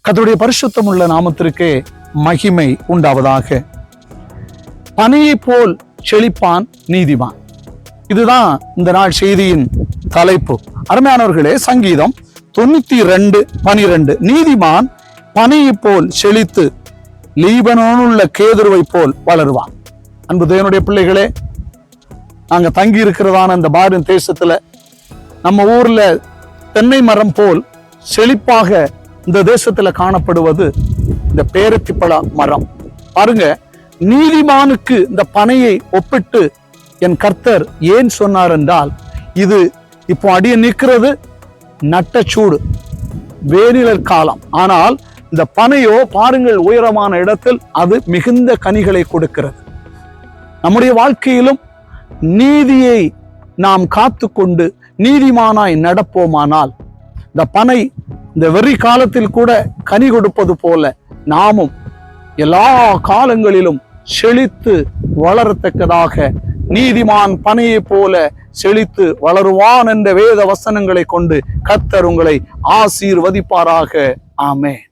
கர்த்தருடைய பரிசுத்தமுள்ள நாமத்திற்கு மகிமை உண்டாவதாக. பனையை போல் செழிப்பான் நீதிமான். இதுதான் இந்த நாள் செய்தியின் தலைப்பு. அருமையானவர்களே, சங்கீதம் 92:12 நீதிமான் பனையை போல் செழித்து லீபனோனுள்ள கேதுருவை போல் வளருவான். அன்பு தேவனுடைய பிள்ளைகளே, நாங்க தங்கி இருக்கிறதான இந்த பாரின் தேசத்துல நம்ம ஊர்ல தென்னை மரம் போல் செழிப்பாக இந்த தேசத்துல காணப்படுவது இந்த பேரத்திப்பழ மரம். பாருங்க, நீதிமானுக்கு இந்த பனையை ஒப்பிட்டு என் கர்த்தர் ஏன் சொன்னார் என்றால், இது இப்போ அடிய நிற்கிறது நட்டச்சூடு, வேனிலர் காலம். ஆனால் இந்த பனையோ பாருங்கள், உயரமான இடத்தில் அது மிகுந்த கனிகளை கொடுக்கிறது. நம்முடைய வாழ்க்கையிலும் நீதியை நாம் காத்து கொண்டு நீதிமானாய் நடப்போமானால், இந்த பனை இந்த வெறி காலத்தில் கூட கனி கொடுப்பது போல நாமும் எல்லா காலங்களிலும் செழித்து வளரத்தக்கதாக நீதிமான் பனையை போல செழித்து வளருவான் என்ற வேத வசனங்களை கொண்டு கர்த்தர் உங்களை ஆசீர்வதிப்பாராக. ஆமென்.